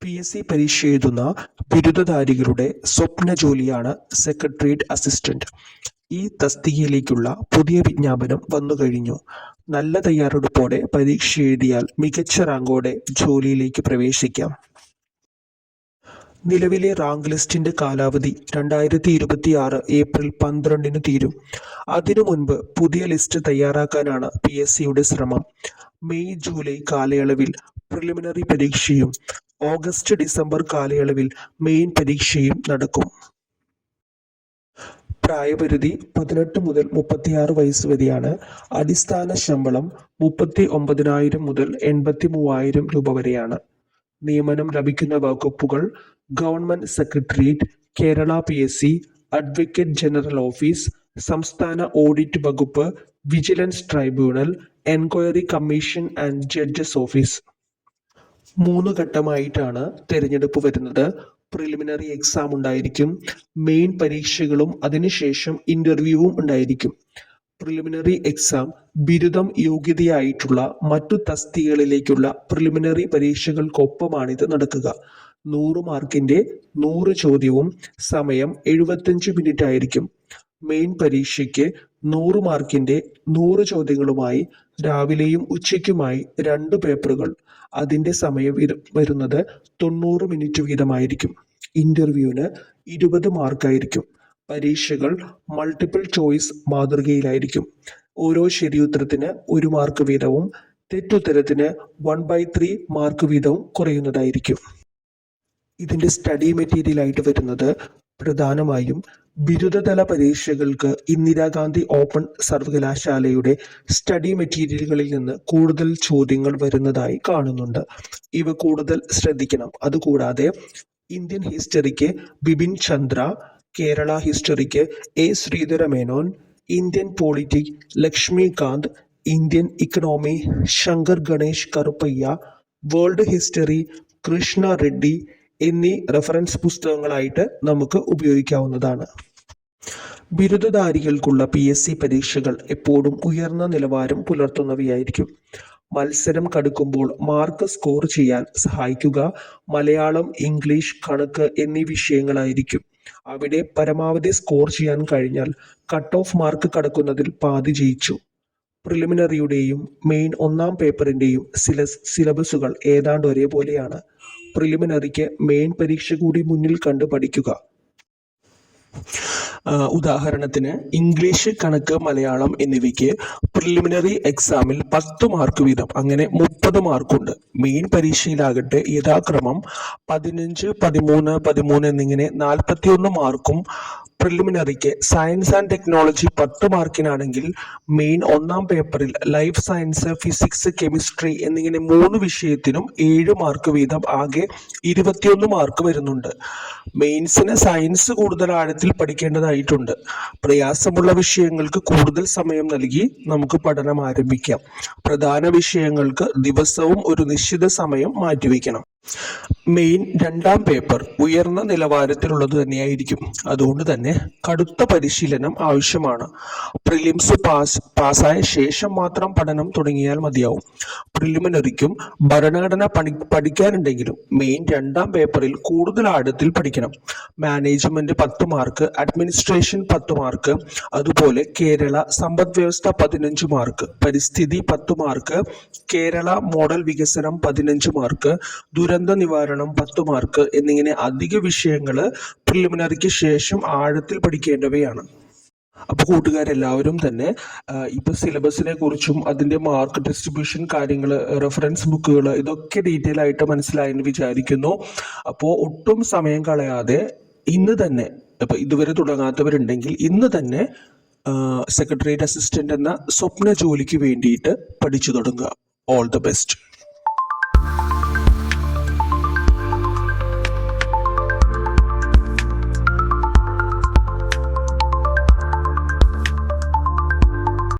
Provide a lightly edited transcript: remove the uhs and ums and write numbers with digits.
PSC പരീക്ഷ എഴുതുന്ന ബിരുദധാരികളുടെ സ്വപ്ന ജോലിയാണ് സെക്രട്ടേറിയറ്റ് അസിസ്റ്റന്റ്. ഈ തസ്തികയിലേക്കുള്ള പുതിയ വിജ്ഞാപനം വന്നുകഴിഞ്ഞു. നല്ല തയ്യാറെടുപ്പോടെ പരീക്ഷ എഴുതിയാൽ മികച്ച റാങ്കോടെ ജോലിയിലേക്ക് പ്രവേശിക്കാം. നിലവിലെ റാങ്ക് ലിസ്റ്റിന്റെ കാലാവധി 2026 ഏപ്രിൽ 12 തീരും. അതിനു മുൻപ് പുതിയ ലിസ്റ്റ് തയ്യാറാക്കാനാണ് PSCയുടെ ശ്രമം. മെയ് ജൂലൈ കാലയളവിൽ പ്രിലിമിനറി പരീക്ഷയും ഓഗസ്റ്റ് ഡിസംബർ കാലയളവിൽ മെയിൻ പരീക്ഷയും നടക്കും. പ്രായപരിധി 18 മുതൽ 36 വയസ്സ് വരെയാണ്. അടിസ്ഥാന ശമ്പളം 39,000 മുതൽ 83,000 രൂപ വരെയാണ്. നിയമനം ലഭിക്കുന്ന വകുപ്പുകൾ government secretariat, Kerala PSC, advocate general office, സംസ്ഥാന ഓഡിറ്റ് വകുപ്പ്, vigilance tribunal, enquiry commission and judges office. 3 ഘട്ടമായിട്ടാണ് തിരഞ്ഞെടുപ്പ് വരുന്നത്. പ്രിലിമിനറി എക്സാം ഉണ്ടായിരിക്കും, മെയിൻ പരീക്ഷകളും അതിനുശേഷം ഇന്റർവ്യൂവും ഉണ്ടായിരിക്കും. പ്രിലിമിനറി എക്സാം ബിരുദം യോഗ്യതയായിട്ടുള്ള മറ്റു തസ്തികകളിലേക്കുള്ള പ്രിലിമിനറി പരീക്ഷകൾക്കൊപ്പമാണിത് നടക്കുക. 100 മാർക്കിന്റെ 100 ചോദ്യവും സമയം 75 മിനിറ്റ് ആയിരിക്കും. മെയിൻ പരീക്ഷയ്ക്ക് 100 മാർക്കിന്റെ 100 ചോദ്യങ്ങളുമായി രാവിലെയും ഉച്ചയ്ക്കുമായി 2 പേപ്പറുകൾ. അതിന്റെ സമയം വരുന്നത് 90 മിനിറ്റ് വീതമായിരിക്കും. ഇന്റർവ്യൂവിന് 20 മാർക്കായിരിക്കും. പരീക്ഷകൾ മൾട്ടിപ്പിൾ ചോയ്സ് മാതൃകയിലായിരിക്കും. ഓരോ ശരിയുത്തരത്തിന് 1 മാർക്ക് വീതവും തെറ്റുത്തരത്തിന് 1/3 മാർക്ക് വീതവും കുറയുന്നതായിരിക്കും. ഇതിന്റെ സ്റ്റഡി മെറ്റീരിയൽ ആയിട്ട് വരുന്നത് പ്രധാനമായും ബിരുദതല പരീക്ഷകൾക്ക് ഇന്ദിരാഗാന്ധി ഓപ്പൺ സർവകലാശാലയുടെ സ്റ്റഡി മെറ്റീരിയലുകളിൽ നിന്ന് കൂടുതൽ ചോദ്യങ്ങൾ വരുന്നതായി കാണുന്നുണ്ട്. ഇവ കൂടുതൽ ശ്രദ്ധിക്കണം. അതുകൂടാതെ ഇന്ത്യൻ ഹിസ്റ്ററിക്ക് ബിപിൻ ചന്ദ്ര, കേരള ഹിസ്റ്ററിക്ക് A. Sreedhara Menon, Indian politic Laxmikanth, Indian economy Shankar Ganesh Karuppaiya, world history Krishna Reddy എന്നീ റെഫറൻസ് പുസ്തകങ്ങളായിട്ട് നമുക്ക് ഉപയോഗിക്കാവുന്നതാണ്. ബിരുദധാരികൾക്കുള്ള PSC പരീക്ഷകൾ എപ്പോഴും ഉയർന്ന നിലവാരം പുലർത്തുന്നവയായിരിക്കും. മത്സരം കടുക്കുമ്പോൾ മാർക്ക് സ്കോർ ചെയ്യാൻ സഹായിക്കുക മലയാളം, ഇംഗ്ലീഷ്, കണക്ക് എന്നീ വിഷയങ്ങളായിരിക്കും. അവിടെ പരമാവധി സ്കോർ ചെയ്യാൻ കഴിഞ്ഞാൽ കട്ട് ഓഫ് മാർക്ക് കടക്കുന്നതിൽ പാതി ജയിച്ചു. പ്രിലിമിനറിയുടെയും മെയിൻ 1ാം പേപ്പറിന്റെയും സിലബസുകൾ ഏതാണ്ട് ഒരേപോലെയാണ്. പ്രിലിമിനറിക്ക് മെയിൻ പരീക്ഷ കൂടി മുന്നിൽ കണ്ട് പഠിക്കുക. ഉദാഹരണത്തിന് ഇംഗ്ലീഷ്, കണക്ക്, മലയാളം എന്നിവയ്ക്ക് പ്രിലിമിനറി എക്സാമിൽ 10 മാർക്ക് വീതം, അങ്ങനെ 30 മാർക്കുണ്ട്. മെയിൻ പരീക്ഷയിലാകട്ടെ യഥാക്രമം 15, 13, 13 എന്നിങ്ങനെ 41 മാർക്കും. പ്രിലിമിനറിക്ക് സയൻസ് ആൻഡ് ടെക്നോളജി 10 മാർക്കിനാണെങ്കിൽ മെയിൻ 1ാം പേപ്പറിൽ ലൈഫ് സയൻസ്, ഫിസിക്സ്, കെമിസ്ട്രി എന്നിങ്ങനെ 3 വിഷയത്തിനും 7 മാർക്ക് വീതം, ആകെ 21 മാർക്ക് വരുന്നുണ്ട്. മെയിൻസിന് സയൻസ് കൂടുതൽ ആഴത്തിൽ പഠിക്കേണ്ടതായിട്ടുണ്ട്. പ്രയാസമുള്ള വിഷയങ്ങൾക്ക് കൂടുതൽ സമയം നൽകി നമുക്ക് പഠനം ആരംഭിക്കാം. പ്രധാന വിഷയങ്ങൾക്ക് ദിവസവും ഒരു നിശ്ചിത സമയം മാറ്റിവെക്കണം. മെയിൻ 2ാം പേപ്പർ ഉയർന്ന നിലവാരത്തിലുള്ളത് തന്നെയായിരിക്കും. അതുകൊണ്ട് തന്നെ കടുത്ത പരിശീലനം ആവശ്യമാണ്. പ്രിലിംസ് പാസ്സായ ശേഷം മാത്രം പഠനം തുടങ്ങിയാൽ മതിയാവും. പ്രിലിമിനറിക്കും ഭരണഘടന പഠിക്കാനുണ്ടെങ്കിലും മെയിൻ 2ാം പേപ്പറിൽ കൂടുതൽ ആഴത്തിൽ പഠിക്കണം. മാനേജ്മെന്റ് 10 മാർക്ക്, അഡ്മിനിസ്ട്രേഷൻ 10 മാർക്ക്, അതുപോലെ കേരള സമ്പദ് വ്യവസ്ഥ 15 മാർക്ക്, പരിസ്ഥിതി 10 മാർക്ക്, കേരള മോഡൽ വികസനം 15 മാർക്ക്, ദുരന്ത നിവാരണം 10 മാർക്ക് എന്നിങ്ങനെ അധിക വിഷയങ്ങൾ പ്രിലിമിനറിക്ക് ശേഷം ആഴത്തിൽ പഠിക്കേണ്ടവയാണ്. അപ്പോൾ കൂട്ടുകാരെല്ലാവരും തന്നെ ഇപ്പൊ സിലബസിനെ കുറിച്ചും അതിന്റെ മാർക്ക് ഡിസ്ട്രിബ്യൂഷൻ കാര്യങ്ങൾ, റെഫറൻസ് ബുക്കുകൾ, ഇതൊക്കെ ഡീറ്റെയിൽ ആയിട്ട് മനസ്സിലായെന്ന് വിചാരിക്കുന്നു. അപ്പോൾ ഒട്ടും സമയം കളയാതെ ഇന്ന് തന്നെ, ഇപ്പൊ ഇതുവരെ തുടങ്ങാത്തവരുണ്ടെങ്കിൽ ഇന്ന് തന്നെ സെക്രട്ടേറിയറ്റ് അസിസ്റ്റന്റ് എന്ന സ്വപ്ന ജോലിക്ക് വേണ്ടിയിട്ട് പഠിച്ചു തുടങ്ങുക. All the best.